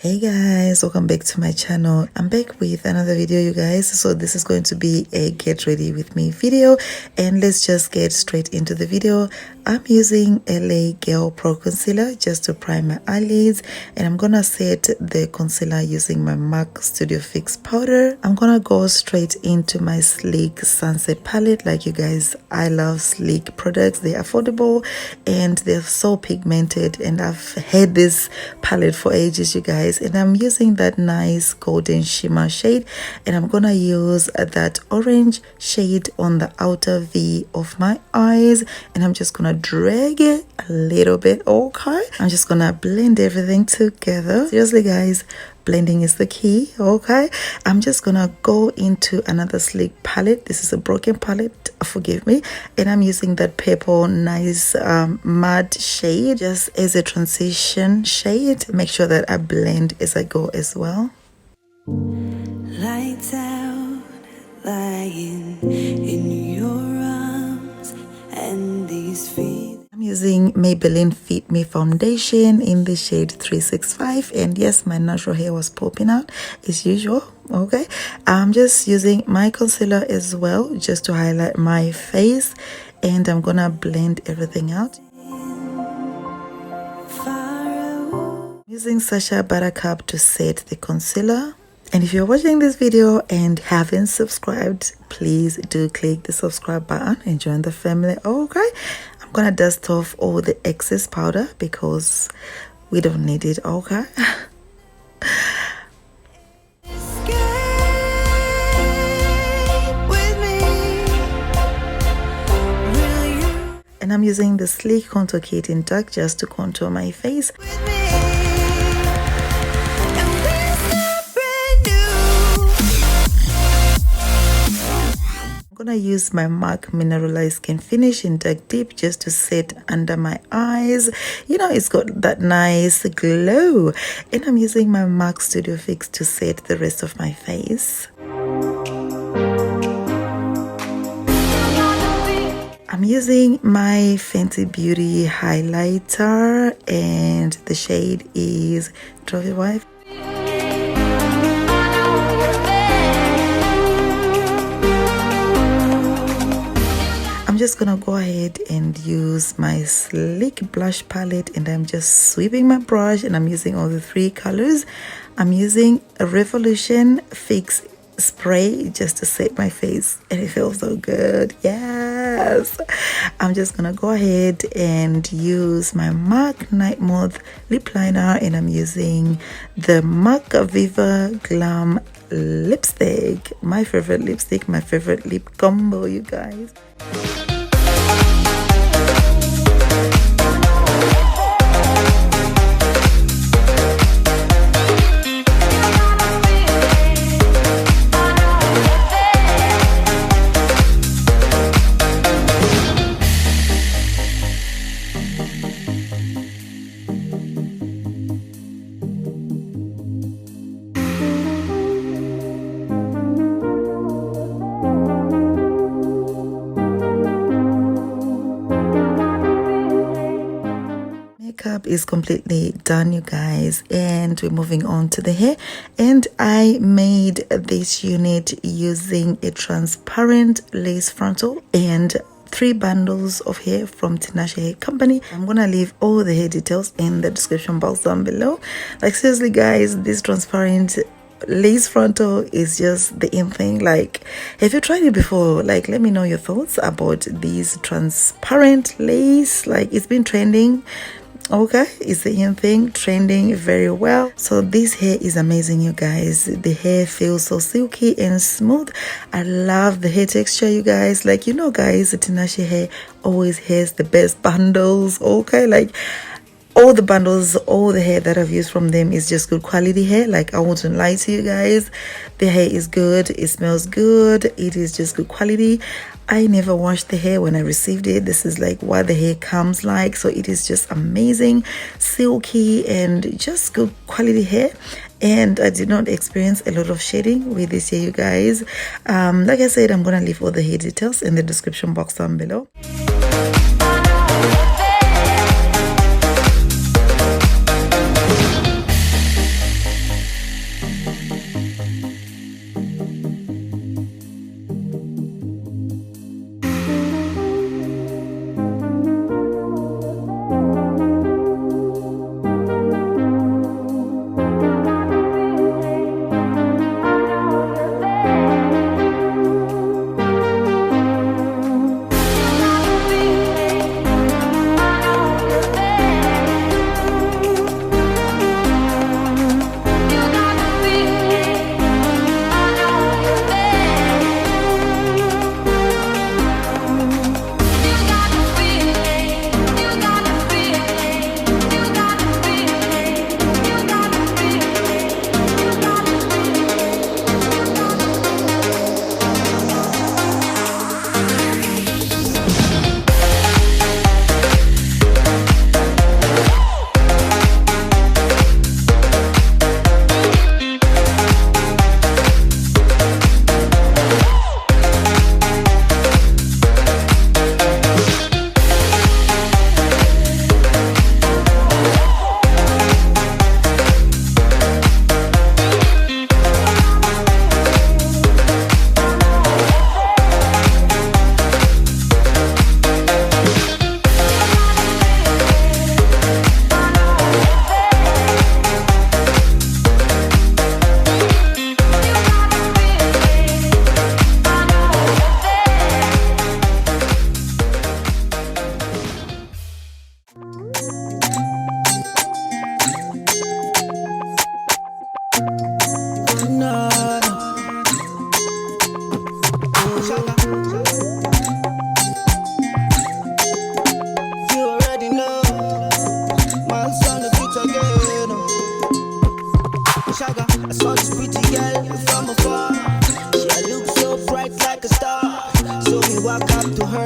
Hey guys, welcome back to my channel. I'm back with another video, you guys. So this is going to be a get ready with me video, and let's just get straight into the video. I'm using LA Girl Pro Concealer just to prime my eyelids, and I'm gonna set the concealer using my MAC Studio Fix powder. I'm gonna go straight into my Sleek Sunset palette. Like you guys, I love Sleek products. They're affordable and they're so pigmented, and I've had this palette for ages, you guys. And I'm using that nice golden shimmer shade, and I'm gonna use that orange shade on the outer V of my eyes, and I'm just gonna drag it a little bit. Okay, I'm just gonna blend everything together. Seriously guys, blending is the key. Okay, I'm just gonna go into another Sleek palette. This is a broken palette, forgive me, and I'm using that purple nice matte shade just as a transition shade. Make sure that I blend as I go as well. Lights out, lying in your arms, and these feet. I'm using Maybelline Fit Me foundation in the shade 365, and yes, my natural hair was popping out as usual. Okay, I'm just using my concealer as well just to highlight my face, and I'm gonna blend everything out. Using Sacha Buttercup to set the concealer. And if you're watching this video and haven't subscribed, please do click the subscribe button and join the family. Okay, I'm gonna dust off all the excess powder because we don't need it. Okay. And I'm using the Sleek Contour Kit in dark just to contour my face. I'm gonna use my MAC Mineralized Skin Finish in Dark Deep just to set under my eyes. You know, it's got that nice glow. And I'm using my MAC Studio Fix to set the rest of my face. I'm using my Fenty Beauty highlighter, and the shade is Trophy Wife. I'm just gonna go ahead and use my Sleek blush palette, and I'm just sweeping my brush, and I'm using all the three colors. I'm using a Revolution Fix spray just to set my face, and it feels so good. Yes, I'm just gonna go ahead and use my MAC Night Moth lip liner, and I'm using the MAC Viva Glam lipstick, my favorite lipstick, my favorite lip combo, you guys. Makeup is completely done, you guys, and we're moving on to the hair. And I made this unit using a transparent lace frontal and 3 bundles of hair from TINASHE Hair Company. I'm gonna leave all the hair details in the description box down below. Like seriously guys, this transparent lace frontal is just the in thing. Like, have you tried it before? Like, let me know your thoughts about these transparent lace. Like, it's been trending. Okay, it's the in thing, trending very well. So this hair is amazing, you guys. The hair feels so silky and smooth. I love the hair texture, you guys. Like, you know guys, the TINASHE hair always has the best bundles. Okay, like all the bundles, all the hair that I've used from them is just good quality hair. Like, I won't lie to you guys, the hair is good, it smells good, it is just good quality. I never washed the hair when I received it. This is like what the hair comes like. So it is just amazing, silky, and just good quality hair. And I did not experience a lot of shading with this hair, you guys. Like I said, I'm gonna leave all the hair details in the description box down below.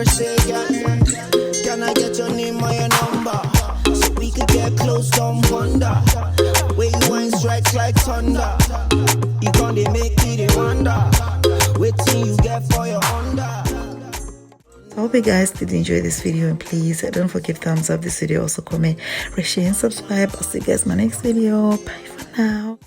say, can I get your name or your number? So we could get close, don't wonder. Where you wine strikes like thunder. You gonna make me the wonder. Waiting you get for your under. I hope you guys did enjoy this video, and please don't forget thumbs up this video, also comment, rate, share and subscribe. I'll see you guys in my next video. Bye for now.